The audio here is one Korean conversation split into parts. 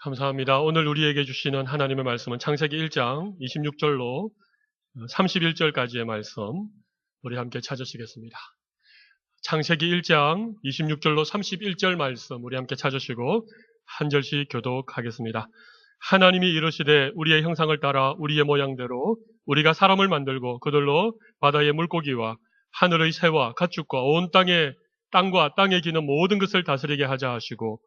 감사합니다. 오늘 우리에게 주시는 하나님의 말씀은 창세기 1장 26절로 31절까지의 말씀, 우리 함께 찾으시겠습니다. 창세기 1장 26절로 31절 말씀, 우리 함께 찾으시고 한 절씩 교독하겠습니다. 하나님이 이르시되 우리의 형상을 따라 우리의 모양대로 우리가 사람을 만들고 그들로 바다의 물고기와 하늘의 새와 가축과 온 땅과 땅에 기는 모든 것을 다스리게 하자 하시고,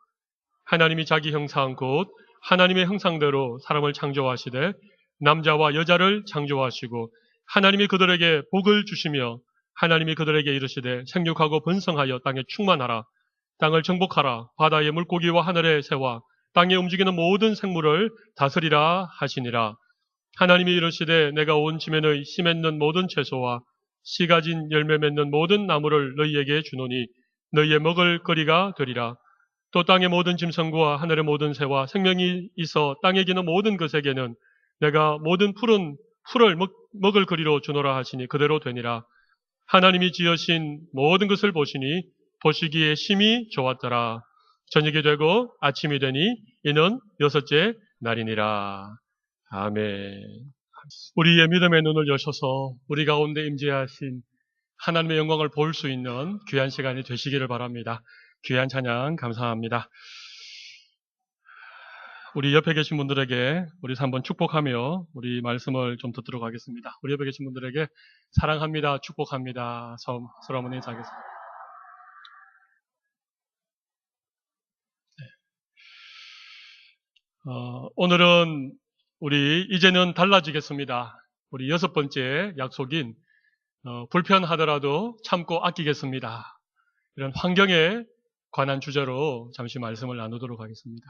하나님이 자기 형상 곧 하나님의 형상대로 사람을 창조하시되 남자와 여자를 창조하시고, 하나님이 그들에게 복을 주시며 하나님이 그들에게 이르시되 생육하고 번성하여 땅에 충만하라. 땅을 정복하라. 바다의 물고기와 하늘의 새와 땅에 움직이는 모든 생물을 다스리라 하시니라. 하나님이 이르시되 내가 온 지면의 씨 맺는 모든 채소와 씨 가진 열매 맺는 모든 나무를 너희에게 주노니 너희의 먹을 거리가 되리라. 또 땅의 모든 짐승과 하늘의 모든 새와 생명이 있어 땅에 기는 모든 것에게는 내가 모든 풀을 먹을 거리로 주노라 하시니 그대로 되니라. 하나님이 지으신 모든 것을 보시니 보시기에 심히 좋았더라. 저녁이 되고 아침이 되니 이는 여섯째 날이니라. 아멘. 우리의 믿음의 눈을 여셔서 우리 가운데 임재하신 하나님의 영광을 볼 수 있는 귀한 시간이 되시기를 바랍니다. 귀한 찬양 감사합니다. 우리 옆에 계신 분들에게 우리 한번 축복하며 우리 말씀을 좀 듣도록 하겠습니다. 우리 옆에 계신 분들에게 사랑합니다, 축복합니다. 서로 한번 인사하겠습니다. 오늘은 우리 이제는 달라지겠습니다. 우리 6번째 약속인 불편하더라도 참고 아끼겠습니다. 이런 환경에 관한 주제로 잠시 말씀을 나누도록 하겠습니다.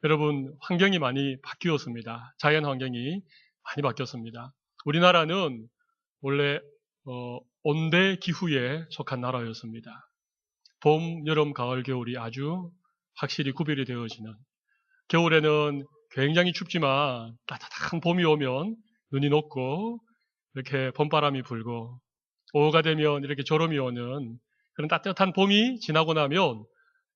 여러분, 환경이 많이 바뀌었습니다. 자연 환경이 많이 바뀌었습니다. 우리나라는 원래 온대 기후에 속한 나라였습니다. 봄, 여름, 가을, 겨울이 아주 확실히 구별이 되어지는, 겨울에는 굉장히 춥지만 따뜻한 봄이 오면 눈이 녹고 이렇게 봄바람이 불고, 오후가 되면 이렇게 졸음이 오는 그런 따뜻한 봄이 지나고 나면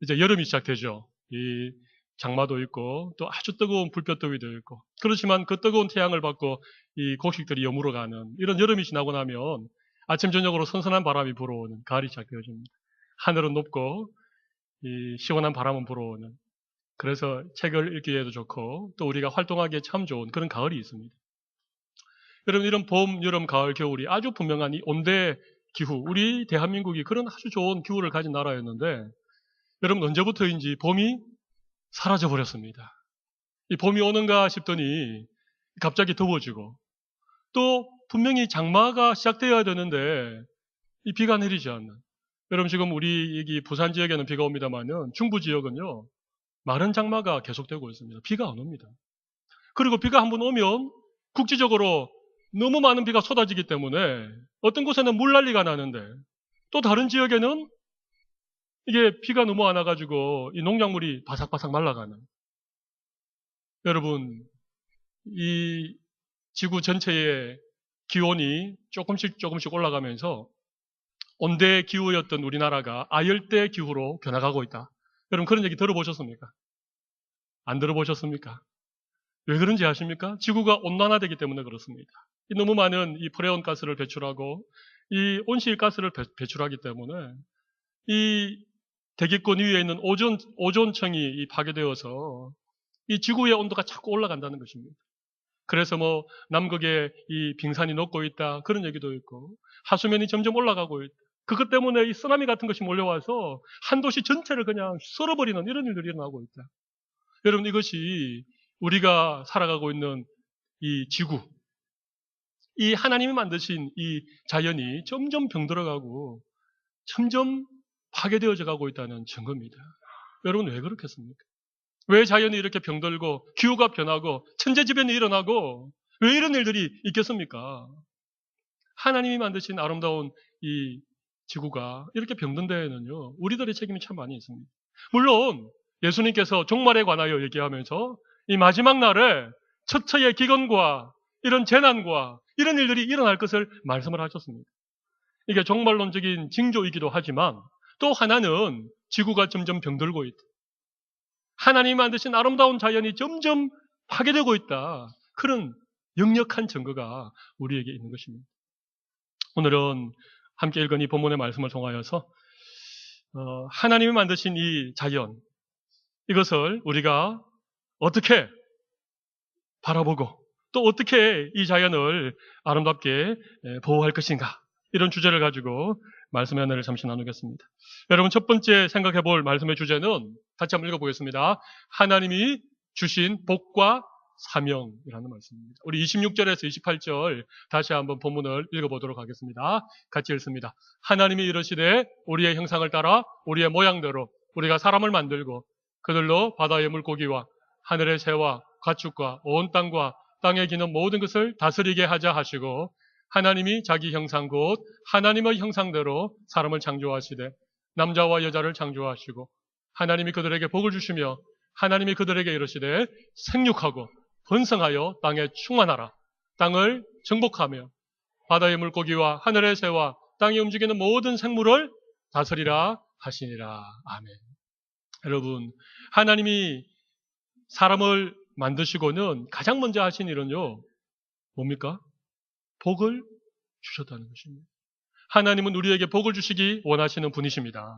이제 여름이 시작되죠. 이 장마도 있고 또 아주 뜨거운 불볕더위도 있고, 그렇지만 그 뜨거운 태양을 받고 이 곡식들이 여물어가는 이런 여름이 지나고 나면 아침 저녁으로 선선한 바람이 불어오는 가을이 시작되어집니다. 하늘은 높고 이 시원한 바람은 불어오는, 그래서 책을 읽기에도 좋고 또 우리가 활동하기에 참 좋은 그런 가을이 있습니다. 여러분, 이런 봄, 여름, 가을, 겨울이 아주 분명한 이 온대 기후, 우리 대한민국이 그런 아주 좋은 기후를 가진 나라였는데, 여러분 언제부터인지 봄이 사라져버렸습니다. 이 봄이 오는가 싶더니 갑자기 더워지고, 또 분명히 장마가 시작되어야 되는데 이 비가 내리지 않는, 여러분 지금 우리 여기 부산 지역에는 비가 옵니다만은 중부 지역은요 마른 장마가 계속되고 있습니다. 비가 안 옵니다. 그리고 비가 한번 오면 국지적으로 너무 많은 비가 쏟아지기 때문에 어떤 곳에는 물난리가 나는데, 또 다른 지역에는 이게 비가 너무 안 와가지고 이 농작물이 바삭바삭 말라가는. 여러분, 이 지구 전체의 기온이 조금씩 올라가면서 온대 기후였던 우리나라가 아열대 기후로 변화가고 있다. 여러분 그런 얘기 들어보셨습니까? 안 들어보셨습니까? 왜 그런지 아십니까? 지구가 온난화되기 때문에 그렇습니다. 너무 많은 이 프레온 가스를 배출하고 이 온실가스를 배출하기 때문에 이 대기권 위에 있는 오존층이 파괴되어서 이 지구의 온도가 자꾸 올라간다는 것입니다. 그래서 뭐 남극에 이 빙산이 녹고 있다 그런 얘기도 있고, 하수면이 점점 올라가고 있다. 그것 때문에 이 쓰나미 같은 것이 몰려와서 한 도시 전체를 그냥 썰어버리는 이런 일들이 일어나고 있다. 여러분, 이것이 우리가 살아가고 있는 이 지구, 이 하나님이 만드신 이 자연이 점점 병들어가고 점점 파괴되어져 가고 있다는 증거입니다. 여러분 왜 그렇겠습니까? 왜 자연이 이렇게 병들고 기후가 변하고 천재지변이 일어나고 왜 이런 일들이 있겠습니까? 하나님이 만드신 아름다운 이 지구가 이렇게 병든 데에는요 우리들의 책임이 참 많이 있습니다. 물론 예수님께서 종말에 관하여 얘기하면서 이 마지막 날에 처처의 기근과 이런 재난과 이런 일들이 일어날 것을 말씀을 하셨습니다. 이게 종말론적인 징조이기도 하지만 또 하나는 지구가 점점 병들고 있다. 하나님이 만드신 아름다운 자연이 점점 파괴되고 있다. 그런 역력한 증거가 우리에게 있는 것입니다. 오늘은 함께 읽은 이 본문의 말씀을 통하여서 하나님이 만드신 이 자연, 이것을 우리가 어떻게 바라보고 또 어떻게 이 자연을 아름답게 보호할 것인가, 이런 주제를 가지고 말씀의 은혜를 잠시 나누겠습니다. 여러분, 첫 번째 생각해 볼 말씀의 주제는 같이 한번 읽어보겠습니다. 하나님이 주신 복과 사명이라는 말씀입니다. 우리 26절에서 28절 다시 한번 본문을 읽어보도록 하겠습니다. 같이 읽습니다. 하나님이 이르시되 우리의 형상을 따라 우리의 모양대로 우리가 사람을 만들고 그들로 바다의 물고기와 하늘의 새와 가축과 온 땅과 땅에 기는 모든 것을 다스리게 하자 하시고, 하나님이 자기 형상 곧 하나님의 형상대로 사람을 창조하시되 남자와 여자를 창조하시고, 하나님이 그들에게 복을 주시며 하나님이 그들에게 이르시되 생육하고 번성하여 땅에 충만하라. 땅을 정복하며 바다의 물고기와 하늘의 새와 땅에 움직이는 모든 생물을 다스리라 하시니라. 아멘. 여러분, 하나님이 사람을 만드시고는 가장 먼저 하신 일은요, 뭡니까? 복을 주셨다는 것입니다. 하나님은 우리에게 복을 주시기 원하시는 분이십니다.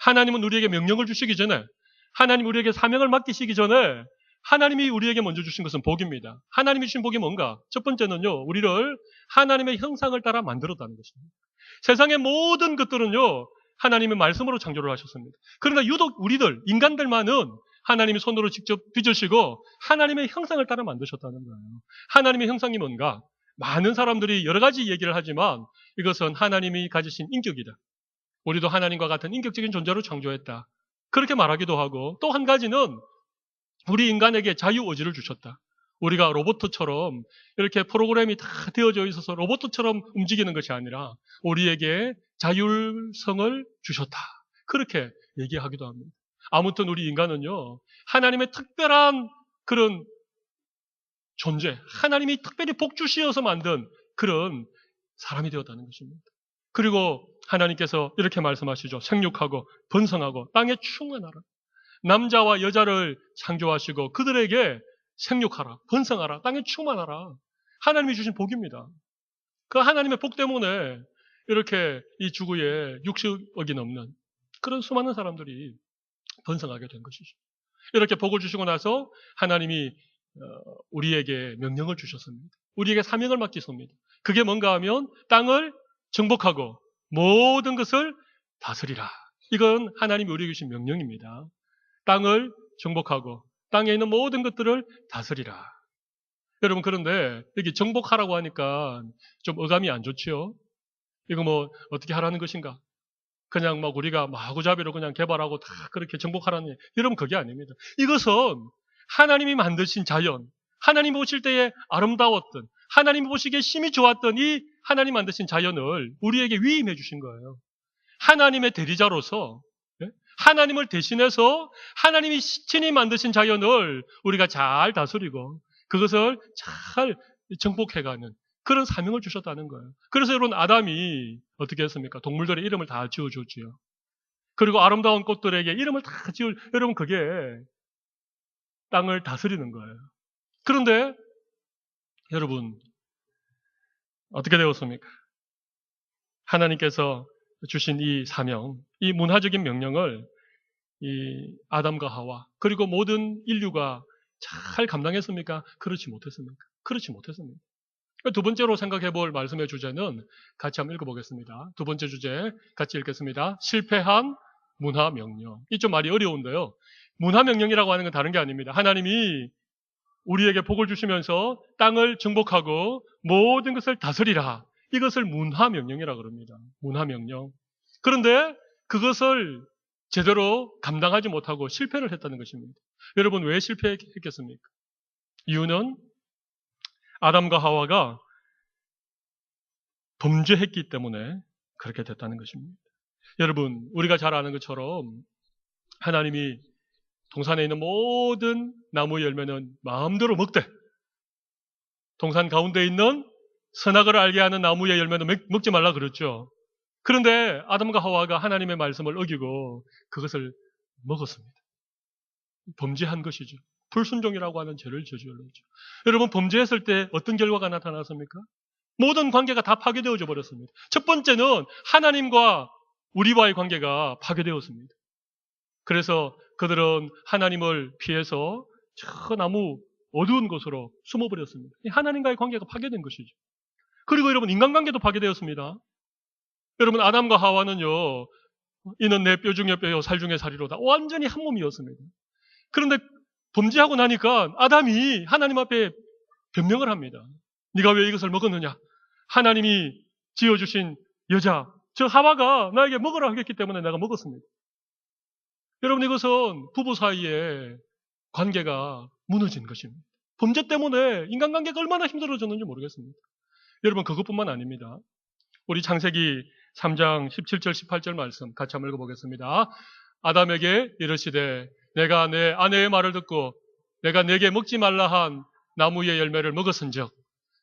하나님은 우리에게 명령을 주시기 전에, 하나님 우리에게 사명을 맡기시기 전에 하나님이 우리에게 먼저 주신 것은 복입니다. 하나님이 주신 복이 뭔가? 첫 번째는요, 우리를 하나님의 형상을 따라 만들었다는 것입니다. 세상의 모든 것들은요, 하나님의 말씀으로 창조를 하셨습니다. 그러나 유독 우리들, 인간들만은 하나님이 손으로 직접 빚으시고 하나님의 형상을 따라 만드셨다는 거예요. 하나님의 형상이 뭔가? 많은 사람들이 여러 가지 얘기를 하지만 이것은 하나님이 가지신 인격이다. 우리도 하나님과 같은 인격적인 존재로 창조했다. 그렇게 말하기도 하고, 또 한 가지는 우리 인간에게 자유의지를 주셨다. 우리가 로봇처럼 이렇게 프로그램이 다 되어져 있어서 로봇처럼 움직이는 것이 아니라 우리에게 자율성을 주셨다. 그렇게 얘기하기도 합니다. 아무튼 우리 인간은요, 하나님의 특별한 그런 존재, 하나님이 특별히 복 주시어서 만든 그런 사람이 되었다는 것입니다. 그리고 하나님께서 이렇게 말씀하시죠. 생육하고 번성하고 땅에 충만하라. 남자와 여자를 창조하시고 그들에게 생육하라, 번성하라, 땅에 충만하라. 하나님이 주신 복입니다. 그 하나님의 복 때문에 이렇게 이 지구에 60억이 넘는 그런 수많은 사람들이 번성하게 된 것이죠. 이렇게 복을 주시고 나서 하나님이 우리에게 명령을 주셨습니다. 우리에게 사명을 맡기십니다. 그게 뭔가 하면 땅을 정복하고 모든 것을 다스리라. 이건 하나님이 우리에게 주신 명령입니다. 땅을 정복하고 땅에 있는 모든 것들을 다스리라. 여러분, 그런데 여기 정복하라고 하니까 좀 어감이 안 좋지요? 이거 뭐 어떻게 하라는 것인가? 그냥 막 우리가 마구잡이로 그냥 개발하고 다 그렇게 정복하라는, 여러분 그게 아닙니다. 이것은 하나님이 만드신 자연, 하나님이 보실 때에 아름다웠던, 하나님이 보시기에 심히 좋았던 이 하나님 만드신 자연을 우리에게 위임해 주신 거예요. 하나님의 대리자로서, 하나님을 대신해서 하나님이 친히 만드신 자연을 우리가 잘 다스리고 그것을 잘 정복해가는 그런 사명을 주셨다는 거예요. 그래서 여러분, 아담이 어떻게 했습니까? 동물들의 이름을 다 지어줬지요. 그리고 아름다운 꽃들에게 이름을 다 여러분, 그게 땅을 다스리는 거예요. 그런데 여러분, 어떻게 되었습니까? 하나님께서 주신 이 사명, 이 문화적인 명령을 이 아담과 하와 그리고 모든 인류가 잘 감당했습니까? 그렇지 못했습니까? 그렇지 못했습니다. 두 번째로 생각해 볼 말씀의 주제는 같이 한번 읽어보겠습니다. 두 번째 주제 같이 읽겠습니다. 실패한 문화 명령. 이 좀 말이 어려운데요. 문화 명령이라고 하는 건 다른 게 아닙니다. 하나님이 우리에게 복을 주시면서 땅을 정복하고 모든 것을 다스리라. 이것을 문화 명령이라고 그럽니다. 문화 명령. 그런데 그것을 제대로 감당하지 못하고 실패를 했다는 것입니다. 여러분, 왜 실패했겠습니까? 이유는 아담과 하와가 범죄했기 때문에 그렇게 됐다는 것입니다. 여러분, 우리가 잘 아는 것처럼 하나님이 동산에 있는 모든 나무의 열매는 마음대로 먹되 동산 가운데 있는 선악을 알게 하는 나무의 열매는 먹지 말라 그랬죠. 그런데 아담과 하와가 하나님의 말씀을 어기고 그것을 먹었습니다. 범죄한 것이죠. 불순종이라고 하는 죄를 저질렀죠. 여러분, 범죄했을 때 어떤 결과가 나타났습니까? 모든 관계가 다 파괴되어져 버렸습니다. 첫 번째는 하나님과 우리와의 관계가 파괴되었습니다. 그래서 그들은 하나님을 피해서 저 나무 어두운 곳으로 숨어버렸습니다. 하나님과의 관계가 파괴된 것이죠. 그리고 여러분, 인간관계도 파괴되었습니다. 여러분, 아담과 하와는요, 이는 내 뼈 중에 뼈요 살 중에 살이로다. 완전히 한 몸이었습니다. 그런데 범죄하고 나니까 아담이 하나님 앞에 변명을 합니다. 네가 왜 이것을 먹었느냐? 하나님이 지어주신 여자, 저 하와가 나에게 먹으라 하겠기 때문에 내가 먹었습니다. 여러분, 이것은 부부 사이의 관계가 무너진 것입니다. 범죄 때문에 인간관계가 얼마나 힘들어졌는지 모르겠습니다. 여러분, 그것뿐만 아닙니다. 우리 창세기 3장 17절 18절 말씀 같이 한번 읽어보겠습니다. 아담에게 이르시되 내가 내 아내의 말을 듣고 내가 내게 먹지 말라 한 나무의 열매를 먹었은즉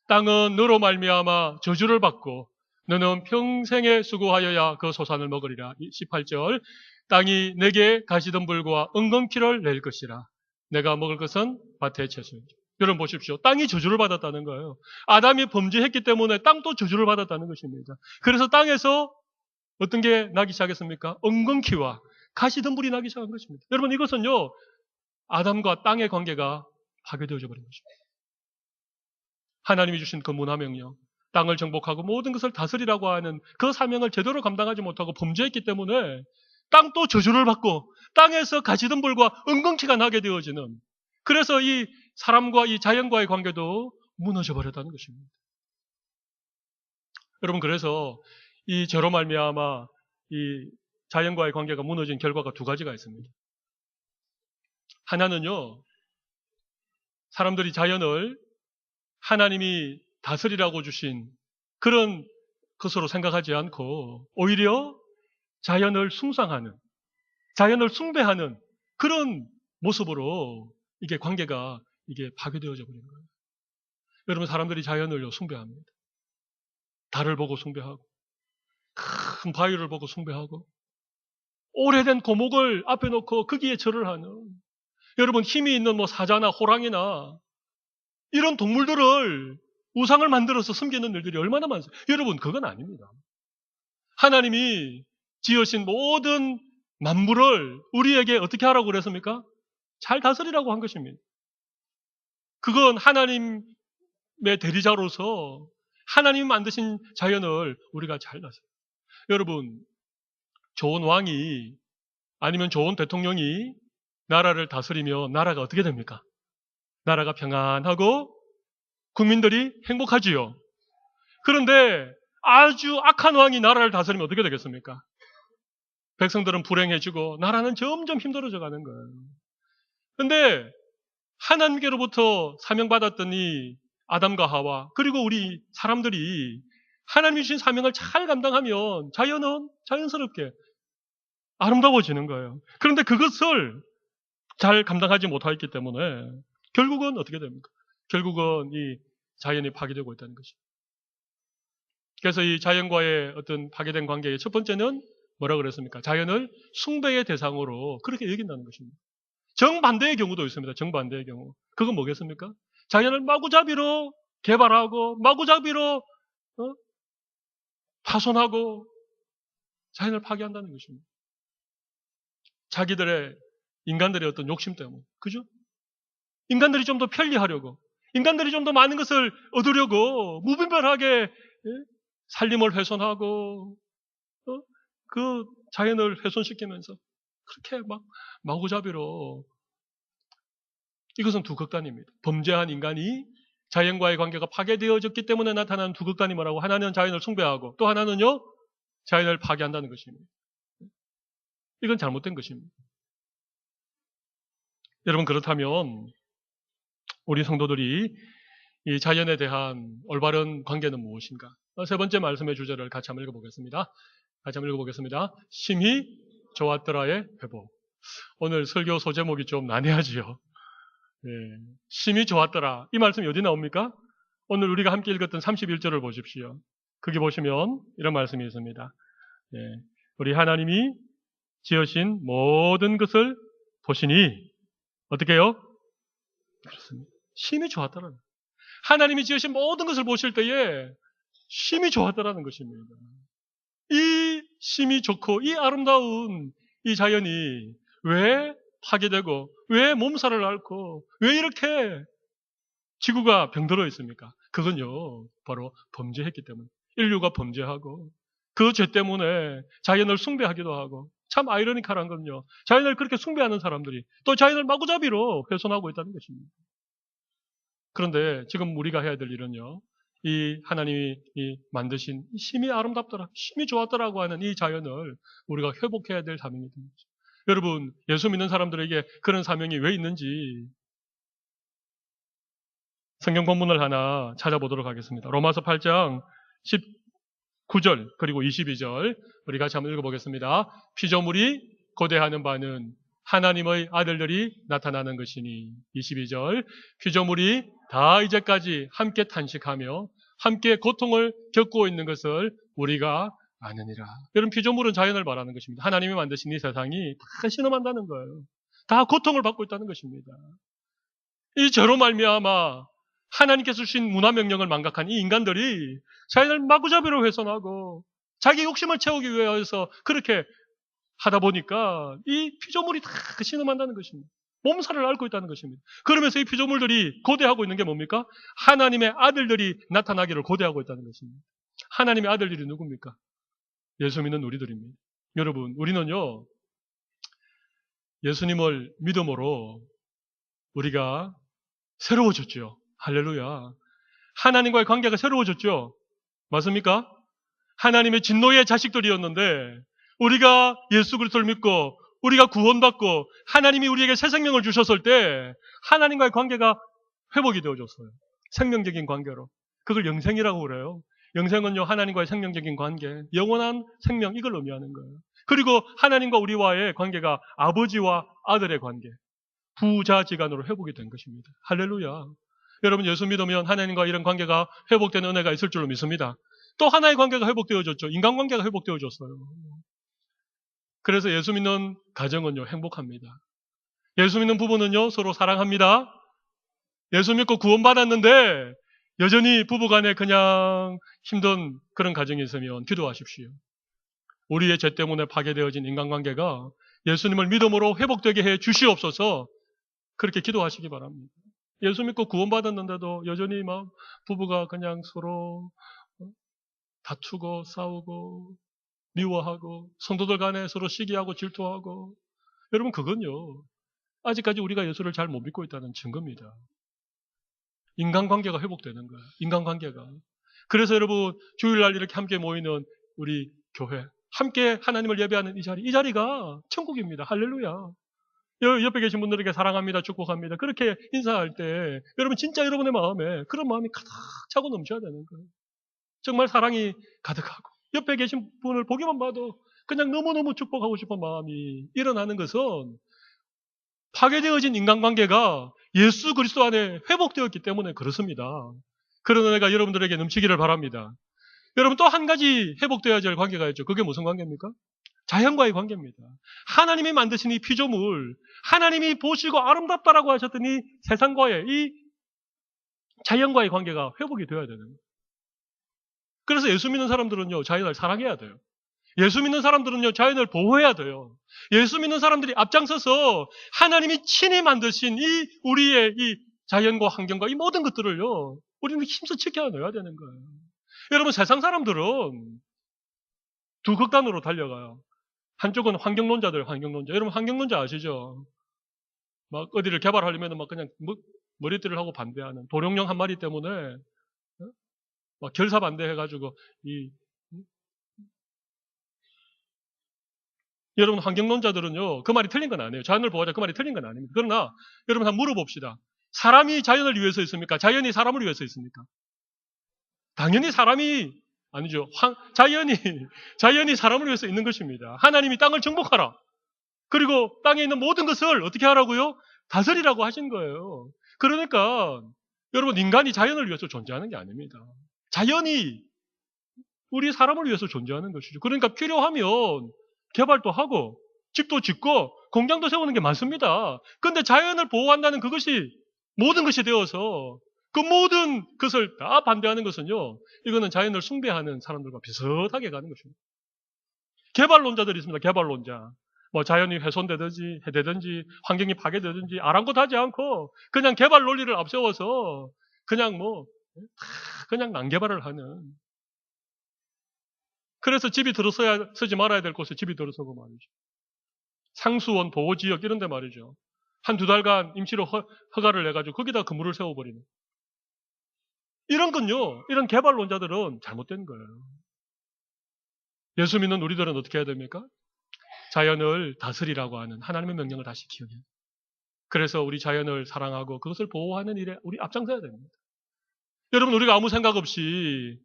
땅은 너로 말미암아 저주를 받고 너는 평생에 수고하여야 그 소산을 먹으리라. 18절 땅이 내게 가시덤불과 엉겅퀴를 낼 것이라. 내가 먹을 것은 밭의 채소이죠. 여러분 보십시오. 땅이 저주를 받았다는 거예요. 아담이 범죄했기 때문에 땅도 저주를 받았다는 것입니다. 그래서 땅에서 어떤 게 나기 시작했습니까? 엉겅퀴와 가시덤불이 나기 시작한 것입니다. 여러분, 이것은요, 아담과 땅의 관계가 파괴되어져 버린 것입니다. 하나님이 주신 그 문화명령, 땅을 정복하고 모든 것을 다스리라고 하는 그 사명을 제대로 감당하지 못하고 범죄했기 때문에 땅도 저주를 받고 땅에서 가시덤불과 엉겅퀴가 나게 되어지는, 그래서 이 사람과 이 자연과의 관계도 무너져 버렸다는 것입니다. 여러분, 그래서 이 죄로 말미암아 이 자연과의 관계가 무너진 결과가 두 가지가 있습니다. 하나는요, 사람들이 자연을 하나님이 다스리라고 주신 그런 것으로 생각하지 않고 오히려 자연을 숭상하는, 자연을 숭배하는 그런 모습으로 이게 관계가 이게 파괴되어져 버린 거예요. 여러분, 사람들이 자연을요 숭배합니다. 달을 보고 숭배하고 큰 바위를 보고 숭배하고 오래된 고목을 앞에 놓고 거기에 절을 하는, 여러분, 힘이 있는 뭐 사자나 호랑이나 이런 동물들을 우상을 만들어서 섬기는 일들이 얼마나 많습니까? 여러분, 그건 아닙니다. 하나님이 지으신 모든 만물을 우리에게 어떻게 하라고 그랬습니까? 잘 다스리라고 한 것입니다. 그건 하나님의 대리자로서 하나님이 만드신 자연을 우리가 잘 다스려요. 여러분, 좋은 왕이 아니면 좋은 대통령이 나라를 다스리면 나라가 어떻게 됩니까? 나라가 평안하고 국민들이 행복하지요. 그런데 아주 악한 왕이 나라를 다스리면 어떻게 되겠습니까? 백성들은 불행해지고 나라는 점점 힘들어져 가는 거예요. 그런데 하나님께로부터 사명받았던 이 아담과 하와, 그리고 우리 사람들이 하나님이 주신 사명을 잘 감당하면 자연은 자연스럽게 아름다워지는 거예요. 그런데 그것을 잘 감당하지 못하였기 때문에 결국은 어떻게 됩니까? 결국은 이 자연이 파괴되고 있다는 것이죠. 그래서 이 자연과의 어떤 파괴된 관계의 첫 번째는 뭐라 그랬습니까? 자연을 숭배의 대상으로 그렇게 여긴다는 것입니다. 정반대의 경우도 있습니다. 정반대의 경우. 그건 뭐겠습니까? 자연을 마구잡이로 개발하고 마구잡이로 파손하고 자연을 파괴한다는 것입니다. 인간들의 어떤 욕심 때문에. 그죠? 인간들이 좀 더 편리하려고, 인간들이 좀 더 많은 것을 얻으려고 무분별하게 살림을 훼손하고 그 자연을 훼손시키면서 그렇게 막 마구잡이로, 이것은 두 극단입니다. 범죄한 인간이 자연과의 관계가 파괴되어졌기 때문에 나타나는 두 극단이 뭐라고? 하나는 자연을 숭배하고 또 하나는요 자연을 파괴한다는 것입니다. 이건 잘못된 것입니다. 여러분, 그렇다면 우리 성도들이 이 자연에 대한 올바른 관계는 무엇인가? 세 번째 말씀의 주제를 같이 한번 읽어보겠습니다. 심히 좋았더라의 회복. 오늘 설교 소제목이 좀 난해하지요. 네. 심히 좋았더라. 이 말씀이 어디 나옵니까? 오늘 우리가 함께 읽었던 31절을 보십시오. 거기 보시면 이런 말씀이 있습니다. 네. 우리 하나님이 지으신 모든 것을 보시니 어떻게 해요? 그렇습니다. 심히 좋았다라는 거예요. 하나님이 지으신 모든 것을 보실 때에 심히 좋았다라는 것입니다. 이 심히 좋고 이 아름다운 이 자연이 왜 파괴되고 왜 몸살을 앓고 왜 이렇게 지구가 병들어 있습니까? 그건요, 바로 범죄했기 때문에. 인류가 범죄하고 그 죄 때문에 자연을 숭배하기도 하고, 참 아이러니컬한 건요, 자연을 그렇게 숭배하는 사람들이 또 자연을 마구잡이로 훼손하고 있다는 것입니다. 그런데 지금 우리가 해야 될 일은요, 이 하나님이 만드신 심히 아름답더라, 심히 좋았더라고 하는 이 자연을 우리가 회복해야 될 사명이 됩니다. 여러분, 예수 믿는 사람들에게 그런 사명이 왜 있는지 성경 본문을 하나 찾아보도록 하겠습니다. 로마서 8장 19절 그리고 22절 우리 같이 한번 읽어보겠습니다. 피조물이 고대하는 바는 하나님의 아들들이 나타나는 것이니. 22절 피조물이 다 이제까지 함께 탄식하며 함께 고통을 겪고 있는 것을 우리가 아느니라. 여러분, 피조물은 자연을 말하는 것입니다. 하나님이 만드신 이 세상이 다 신음한다는 거예요. 다 고통을 받고 있다는 것입니다. 이 죄로 말미암아 하나님께서 주신 문화명령을 망각한 이 인간들이 자연을 마구잡이로 훼손하고 자기 욕심을 채우기 위해서 그렇게 하다 보니까 이 피조물이 다 신음한다는 것입니다. 몸살을 앓고 있다는 것입니다. 그러면서 이 피조물들이 고대하고 있는 게 뭡니까? 하나님의 아들들이 나타나기를 고대하고 있다는 것입니다. 하나님의 아들들이 누굽니까? 예수 믿는 우리들입니다. 여러분, 우리는요, 예수님을 믿음으로 우리가 새로워졌죠. 할렐루야. 하나님과의 관계가 새로워졌죠. 맞습니까? 하나님의 진노의 자식들이었는데 우리가 예수 그리스도를 믿고 우리가 구원받고 하나님이 우리에게 새 생명을 주셨을 때 하나님과의 관계가 회복이 되어졌어요. 생명적인 관계로. 그걸 영생이라고 그래요. 영생은요, 하나님과의 생명적인 관계, 영원한 생명, 이걸 의미하는 거예요. 그리고 하나님과 우리와의 관계가 아버지와 아들의 관계, 부자지간으로 회복이 된 것입니다. 할렐루야. 여러분, 예수 믿으면 하나님과 이런 관계가 회복되는 은혜가 있을 줄로 믿습니다. 또 하나의 관계가 회복되어졌죠. 인간관계가 회복되어졌어요. 그래서 예수 믿는 가정은요, 행복합니다. 예수 믿는 부부는요, 서로 사랑합니다. 예수 믿고 구원받았는데 여전히 부부간에 그냥 힘든 그런 가정이 있으면 기도하십시오. 우리의 죄 때문에 파괴되어진 인간관계가 예수님을 믿음으로 회복되게 해 주시옵소서. 그렇게 기도하시기 바랍니다. 예수 믿고 구원받았는데도 여전히 막 부부가 그냥 서로 다투고 싸우고 미워하고 성도들 간에 서로 시기하고 질투하고, 여러분, 그건요, 아직까지 우리가 예수를 잘 못 믿고 있다는 증거입니다. 인간관계가 회복되는 거예요. 인간관계가. 그래서 여러분, 주일날 이렇게 함께 모이는 우리 교회, 함께 하나님을 예배하는 이 자리가 천국입니다. 할렐루야. 옆에 계신 분들에게 사랑합니다, 축복합니다, 그렇게 인사할 때 여러분, 진짜 여러분의 마음에 그런 마음이 가득 차고 넘쳐야 되는 거예요. 정말 사랑이 가득하고 옆에 계신 분을 보기만 봐도 그냥 너무너무 축복하고 싶은 마음이 일어나는 것은 파괴되어진 인간관계가 예수 그리스도 안에 회복되었기 때문에 그렇습니다. 그런 은혜가 여러분들에게 넘치기를 바랍니다. 여러분, 또 한 가지 회복되어야 할 관계가 있죠. 그게 무슨 관계입니까? 자연과의 관계입니다. 하나님이 만드신 이 피조물, 하나님이 보시고 아름답다라고 하셨더니 세상과의 이 자연과의 관계가 회복이 되어야 되는 거예요. 그래서 예수 믿는 사람들은요, 자연을 사랑해야 돼요. 예수 믿는 사람들은요, 자연을 보호해야 돼요. 예수 믿는 사람들이 앞장서서 하나님이 친히 만드신 이 우리의 이 자연과 환경과 이 모든 것들을요, 우리는 힘써 지켜내야 되는 거예요. 여러분, 세상 사람들은 두 극단으로 달려가요. 한쪽은 환경론자. 여러분, 환경론자 아시죠? 막 어디를 개발하려면 막 그냥 머리띠를 하고 반대하는 도룡령 한 마리 때문에 막 결사 반대해가지고 여러분, 환경론자들은요, 그 말이 틀린 건 아니에요. 자연을 보호하자, 그 말이 틀린 건 아닙니다. 그러나 여러분, 한번 물어봅시다. 사람이 자연을 위해서 있습니까? 자연이 사람을 위해서 있습니까? 당연히 사람이 아니죠. 자연이 사람을 위해서 있는 것입니다. 하나님이 땅을 정복하라. 그리고 땅에 있는 모든 것을 어떻게 하라고요? 다스리라고 하신 거예요. 그러니까 여러분, 인간이 자연을 위해서 존재하는 게 아닙니다. 자연이 우리 사람을 위해서 존재하는 것이죠. 그러니까 필요하면 개발도 하고 집도 짓고 공장도 세우는 게 많습니다. 그런데 자연을 보호한다는 그것이 모든 것이 되어서 그 모든 것을 다 반대하는 것은요, 이거는 자연을 숭배하는 사람들과 비슷하게 가는 것입니다. 개발론자들이 있습니다. 개발론자. 뭐 자연이 훼손되든지 해되든지 환경이 파괴되든지 아랑곳하지 않고 그냥 개발 논리를 앞세워서 그냥 그냥 난개발을 하는. 그래서 집이 들어서야 서지 말아야 될 곳에 집이 들어서고 말이죠. 상수원 보호지역 이런 데 말이죠. 한 두 달간 임시로 허가를 내가지고 거기다 건물을 세워버리는. 이런 건요, 이런 개발론자들은 잘못된 거예요. 예수 믿는 우리들은 어떻게 해야 됩니까? 자연을 다스리라고 하는 하나님의 명령을 다시 기억해요. 그래서 우리 자연을 사랑하고 그것을 보호하는 일에 우리 앞장서야 됩니다. 여러분, 우리가 아무 생각 없이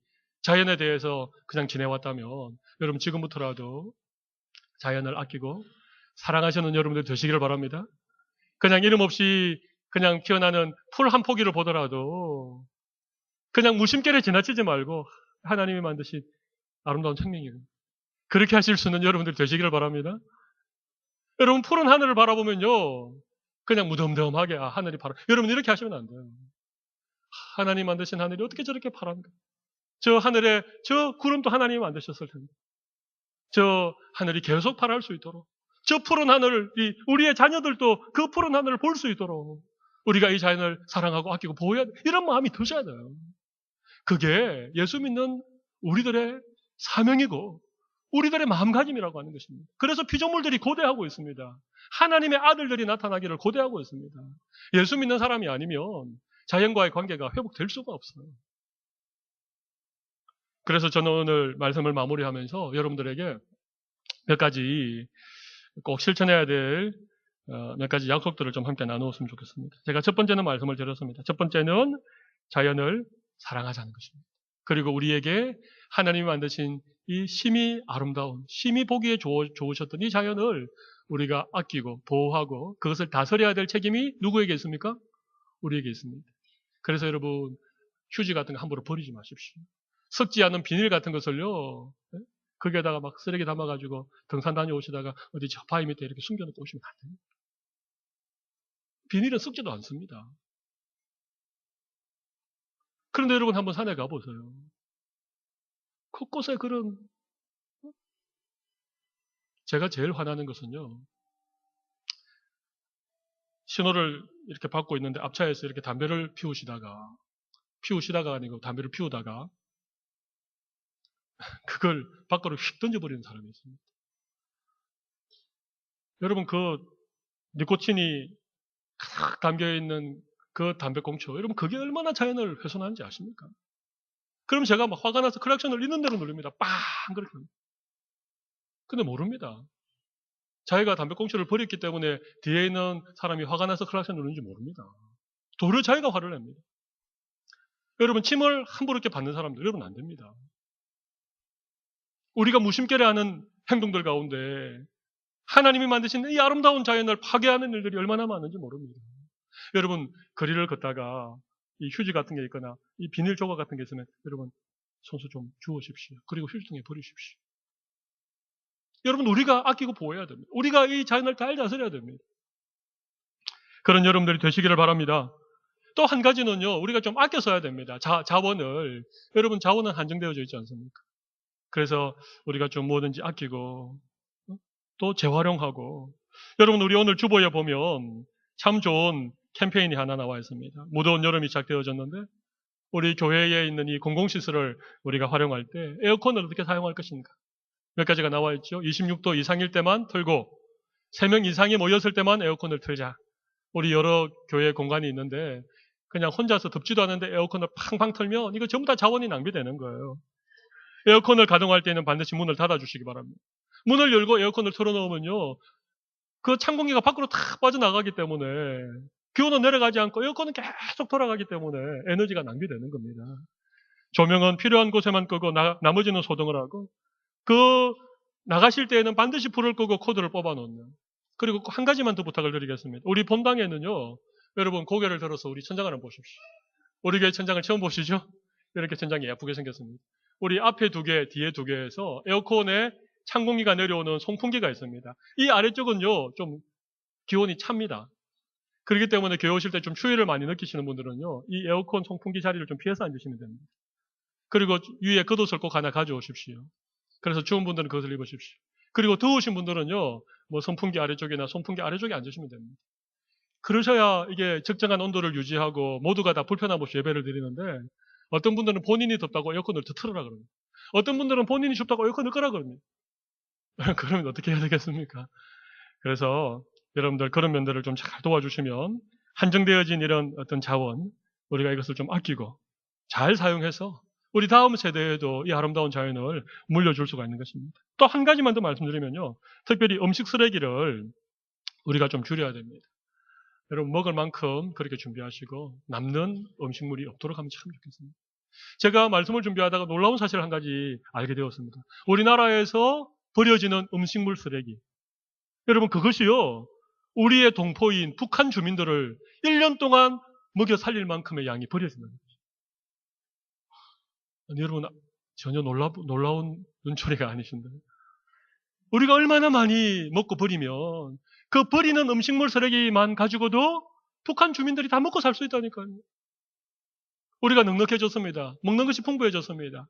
자연에 대해서 그냥 지내왔다면 여러분 지금부터라도 자연을 아끼고 사랑하시는 여러분들 되시기를 바랍니다. 그냥 이름 없이 그냥 피어나는 풀 한 포기를 보더라도 그냥 무심결에 지나치지 말고 하나님이 만드신 아름다운 생명이에요. 그렇게 하실 수 있는 여러분들 되시기를 바랍니다. 여러분 푸른 하늘을 바라보면요, 그냥 무덤덤하게 하늘이 파라. 여러분 이렇게 하시면 안 돼요. 하나님 만드신 하늘이 어떻게 저렇게 파란가? 저 하늘에 저 구름도 하나님이 만드셨을 텐데 저 하늘이 계속 파랄 수 있도록 저 푸른 하늘을 우리의 자녀들도 그 푸른 하늘을 볼 수 있도록 우리가 이 자연을 사랑하고 아끼고 보호해야 돼. 이런 마음이 드셔야 돼요. 그게 예수 믿는 우리들의 사명이고 우리들의 마음가짐이라고 하는 것입니다. 그래서 피조물들이 고대하고 있습니다. 하나님의 아들들이 나타나기를 고대하고 있습니다. 예수 믿는 사람이 아니면 자연과의 관계가 회복될 수가 없어요. 그래서 저는 오늘 말씀을 마무리하면서 여러분들에게 몇 가지 꼭 실천해야 될 몇 가지 약속들을 좀 함께 나누었으면 좋겠습니다. 제가 첫 번째는 말씀을 드렸습니다. 첫 번째는 자연을 사랑하자는 것입니다. 그리고 우리에게 하나님이 만드신 이 심히 아름다운, 심히 보기에 좋으셨던 이 자연을 우리가 아끼고 보호하고 그것을 다스려야 될 책임이 누구에게 있습니까? 우리에게 있습니다. 그래서 여러분 휴지 같은 거 함부로 버리지 마십시오. 썩지 않은 비닐 같은 것을요, 거기에다가 막 쓰레기 담아가지고 등산 다녀오시다가 어디 저 바위 밑에 이렇게 숨겨놓고 오시면 안 됩니다. 비닐은 썩지도 않습니다. 그런데 여러분 한번 산에 가보세요. 곳곳에 그런, 제가 제일 화나는 것은요, 신호를 이렇게 받고 있는데 앞차에서 이렇게 담배를 피우시다가 아니고 담배를 피우다가 그걸 밖으로 휙 던져버리는 사람이 있습니다. 여러분 그 니코틴이 가득 담겨있는 그 담배꽁초, 여러분 그게 얼마나 자연을 훼손하는지 아십니까? 그럼 제가 막 화가 나서 클락션을 있는 대로 누릅니다. 빵! 그렇게. 근데 모릅니다. 자기가 담배꽁초를 버렸기 때문에 뒤에 있는 사람이 화가 나서 클락션 누르는지 모릅니다. 도리어 자기가 화를 냅니다. 여러분 침을 함부로 이렇게 받는 사람들 여러분 안 됩니다. 우리가 무심결에 하는 행동들 가운데 하나님이 만드신 이 아름다운 자연을 파괴하는 일들이 얼마나 많은지 모릅니다. 여러분 거리를 걷다가 이 휴지 같은 게 있거나 이 비닐 조각 같은 게 있으면 여러분 손수 좀 주우십시오. 그리고 휴지통에 버리십시오. 여러분 우리가 아끼고 보호해야 됩니다. 우리가 이 자연을 잘 다스려야 됩니다. 그런 여러분들이 되시기를 바랍니다. 또 한 가지는요, 우리가 좀 아껴 써야 됩니다. 자원을. 여러분 자원은 한정되어져 있지 않습니까? 그래서 우리가 좀 뭐든지 아끼고 또 재활용하고. 여러분 우리 오늘 주보에 보면 참 좋은 캠페인이 하나 나와 있습니다. 무더운 여름이 시작되어졌는데 우리 교회에 있는 이 공공시설을 우리가 활용할 때 에어컨을 어떻게 사용할 것인가? 몇 가지가 나와 있죠. 26도 이상일 때만 틀고 3명 이상이 모였을 때만 에어컨을 틀자. 우리 여러 교회 공간이 있는데 그냥 혼자서 덥지도 않은데 에어컨을 팡팡 틀면 이거 전부 다 자원이 낭비되는 거예요. 에어컨을 가동할 때는 반드시 문을 닫아주시기 바랍니다. 문을 열고 에어컨을 틀어놓으면요, 그 찬 공기가 밖으로 탁 빠져나가기 때문에 기온은 내려가지 않고 에어컨은 계속 돌아가기 때문에 에너지가 낭비되는 겁니다. 조명은 필요한 곳에만 끄고 나머지는 소등을 하고 그 나가실 때에는 반드시 불을 끄고 코드를 뽑아 놓는. 그리고 한 가지만 더 부탁을 드리겠습니다. 우리 본당에는요, 여러분 고개를 들어서 우리 천장을 한번 보십시오. 우리 교회 천장을 처음 보시죠? 이렇게 천장이 예쁘게 생겼습니다. 우리 앞에 2개, 뒤에 2개에서 에어컨에 찬 공기가 내려오는 송풍기가 있습니다. 이 아래쪽은요, 좀 기온이 찹니다. 그렇기 때문에 교회 오실 때 좀 추위를 많이 느끼시는 분들은요, 이 에어컨 송풍기 자리를 좀 피해서 앉으시면 됩니다. 그리고 위에 겉옷을 꼭 하나 가져오십시오. 그래서 추운 분들은 그것을 입으십시오. 그리고 더우신 분들은요, 뭐 선풍기 아래쪽이나 손풍기 아래쪽에 앉으시면 됩니다. 그러셔야 이게 적정한 온도를 유지하고 모두가 다 불편함 없이 예배를 드리는데, 어떤 분들은 본인이 덥다고 에어컨을 더 틀으라 그럽니다. 어떤 분들은 본인이 춥다고 에어컨을 끄라 그럽니다. 그러면 어떻게 해야 되겠습니까? 그래서 여러분들 그런 면들을 좀 잘 도와주시면 한정되어진 이런 어떤 자원, 우리가 이것을 좀 아끼고 잘 사용해서 우리 다음 세대에도 이 아름다운 자연을 물려줄 수가 있는 것입니다. 또 한 가지만 더 말씀드리면요. 특별히 음식 쓰레기를 우리가 좀 줄여야 됩니다. 여러분 먹을 만큼 그렇게 준비하시고 남는 음식물이 없도록 하면 참 좋겠습니다. 제가 말씀을 준비하다가 놀라운 사실을 한 가지 알게 되었습니다. 우리나라에서 버려지는 음식물 쓰레기. 여러분 그것이요. 우리의 동포인 북한 주민들을 1년 동안 먹여 살릴 만큼의 양이 버려진다는 거죠. 아니, 여러분 전혀 놀라운 눈초리가 아니신데. 우리가 얼마나 많이 먹고 버리면 그 버리는 음식물 쓰레기만 가지고도 북한 주민들이 다 먹고 살 수 있다니까요. 우리가 넉넉해졌습니다. 먹는 것이 풍부해졌습니다.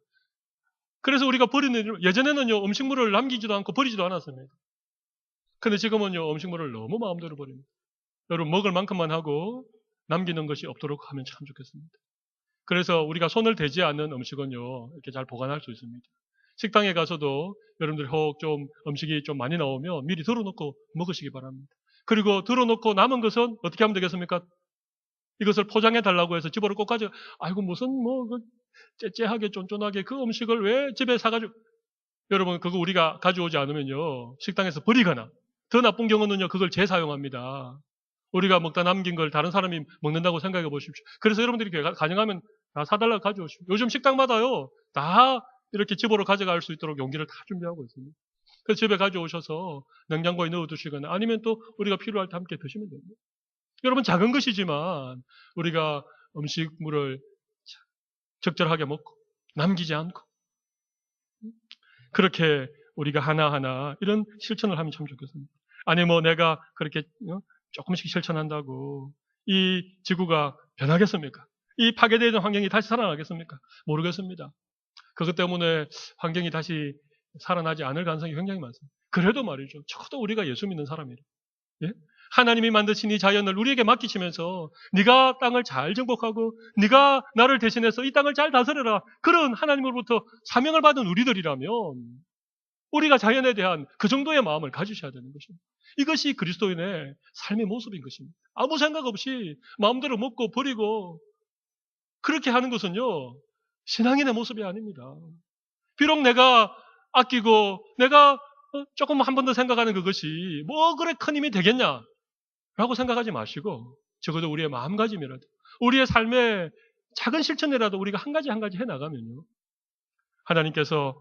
그래서 우리가 버리는, 예전에는요, 음식물을 남기지도 않고 버리지도 않았습니다. 근데 지금은요, 음식물을 너무 마음대로 버립니다. 여러분, 먹을 만큼만 하고 남기는 것이 없도록 하면 참 좋겠습니다. 그래서 우리가 손을 대지 않는 음식은요, 이렇게 잘 보관할 수 있습니다. 식당에 가서도 여러분들 혹 좀 음식이 좀 많이 나오면 미리 덜어놓고 먹으시기 바랍니다. 그리고 덜어놓고 남은 것은 어떻게 하면 되겠습니까? 이것을 포장해 달라고 해서 집으로 꼭 가져. 아이고 무슨 뭐 째째하게 쫀쫀하게 그 음식을 왜 집에 사가지고. 여러분 그거 우리가 가져오지 않으면요 식당에서 버리거나 더 나쁜 경우는요 그걸 재사용합니다. 우리가 먹다 남긴 걸 다른 사람이 먹는다고 생각해 보십시오. 그래서 여러분들이 가능하면 다 사달라고 가져오십시오. 요즘 식당마다요 다 이렇게 집으로 가져갈 수 있도록 용기를 다 준비하고 있습니다. 그래서 집에 가져오셔서 냉장고에 넣어두시거나 아니면 또 우리가 필요할 때 함께 드시면 됩니다. 여러분 작은 것이지만 우리가 음식물을 적절하게 먹고 남기지 않고 그렇게 우리가 하나하나 이런 실천을 하면 참 좋겠습니다. 아니 뭐 내가 그렇게 조금씩 실천한다고 이 지구가 변하겠습니까? 이 파괴되는 환경이 다시 살아나겠습니까? 모르겠습니다. 그것 때문에 환경이 다시 살아나지 않을 가능성이 굉장히 많습니다. 그래도 말이죠. 적어도 우리가 예수 믿는 사람이라. 예? 하나님이 만드신 이 자연을 우리에게 맡기시면서 네가 땅을 잘 정복하고 네가 나를 대신해서 이 땅을 잘 다스려라. 그런 하나님으로부터 사명을 받은 우리들이라면 우리가 자연에 대한 그 정도의 마음을 가지셔야 되는 것입니다. 이것이 그리스도인의 삶의 모습인 것입니다. 아무 생각 없이 마음대로 먹고 버리고 그렇게 하는 것은요. 신앙인의 모습이 아닙니다. 비록 내가 아끼고 내가 조금 한 번 더 생각하는 그것이 뭐 그래 큰 힘이 되겠냐 라고 생각하지 마시고 적어도 우리의 마음가짐이라도 우리의 삶의 작은 실천이라도 우리가 한 가지 한 가지 해나가면요. 하나님께서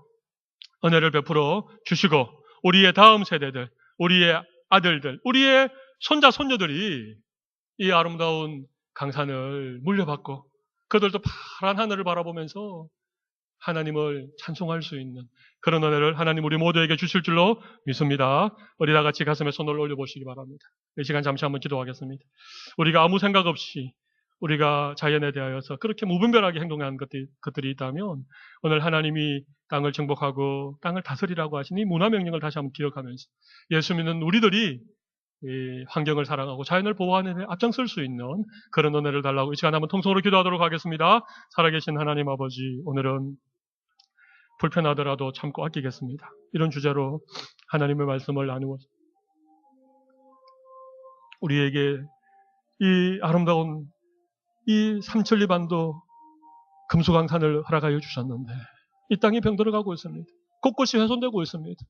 은혜를 베풀어 주시고 우리의 다음 세대들, 우리의 아들들, 우리의 손자, 손녀들이 이 아름다운 강산을 물려받고 그들도 파란 하늘을 바라보면서 하나님을 찬송할 수 있는 그런 은혜를 하나님 우리 모두에게 주실 줄로 믿습니다. 우리 다 같이 가슴에 손을 올려보시기 바랍니다. 이 시간 잠시 한번 기도하겠습니다. 우리가 아무 생각 없이 우리가 자연에 대하여서 그렇게 무분별하게 행동하는 것들이 있다면 오늘 하나님이 땅을 정복하고 땅을 다스리라고 하신 이 문화명령을 다시 한번 기억하면서 예수 믿는 우리들이 이 환경을 사랑하고 자연을 보호하는 데 앞장설 수 있는 그런 은혜를 달라고 이 시간 한번 통성으로 기도하도록 하겠습니다. 살아계신 하나님 아버지, 오늘은 불편하더라도 참고 아끼겠습니다. 이런 주제로 하나님의 말씀을 나누어서 우리에게 이 아름다운 이 삼천리반도 금수강산을 허락하여 주셨는데 이 땅이 병들어가고 있습니다. 곳곳이 훼손되고 있습니다.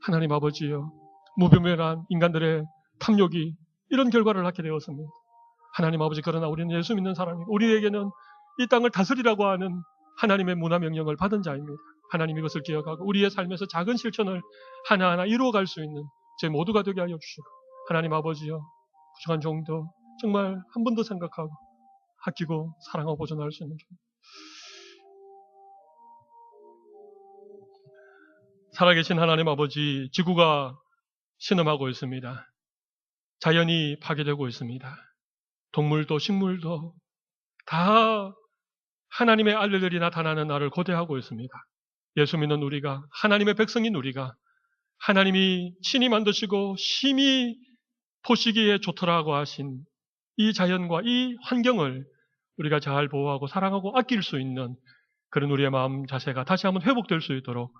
하나님 아버지여, 무분별한 인간들의 탐욕이 이런 결과를 낳게 되었습니다. 하나님 아버지, 그러나 우리는 예수 믿는 사람이고 우리에게는 이 땅을 다스리라고 하는 하나님의 문화명령을 받은 자입니다. 하나님 이것을 기억하고 우리의 삶에서 작은 실천을 하나하나 이루어갈 수 있는 제 모두가 되게 하여 주시고 하나님 아버지여, 부족한 종도 정말 한 번 더 생각하고 아끼고 사랑하고 보존할 수 있는 종. 살아계신 하나님 아버지, 지구가 신음하고 있습니다. 자연이 파괴되고 있습니다. 동물도 식물도 다 하나님의 알레들이 나타나는 날을 고대하고 있습니다. 예수 믿는 우리가, 하나님의 백성인 우리가 하나님이 친히 만드시고 심히 보시기에 좋더라고 하신 이 자연과 이 환경을 우리가 잘 보호하고 사랑하고 아낄 수 있는 그런 우리의 마음 자세가 다시 한번 회복될 수 있도록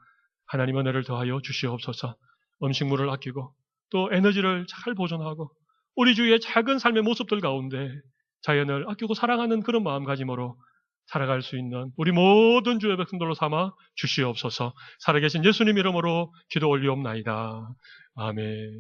하나님 은혜를 더하여 주시옵소서. 음식물을 아끼고 또 에너지를 잘 보존하고 우리 주위의 작은 삶의 모습들 가운데 자연을 아끼고 사랑하는 그런 마음가짐으로 살아갈 수 있는 우리 모든 주의 백성들로 삼아 주시옵소서. 살아계신 예수님 이름으로 기도 올리옵나이다. 아멘.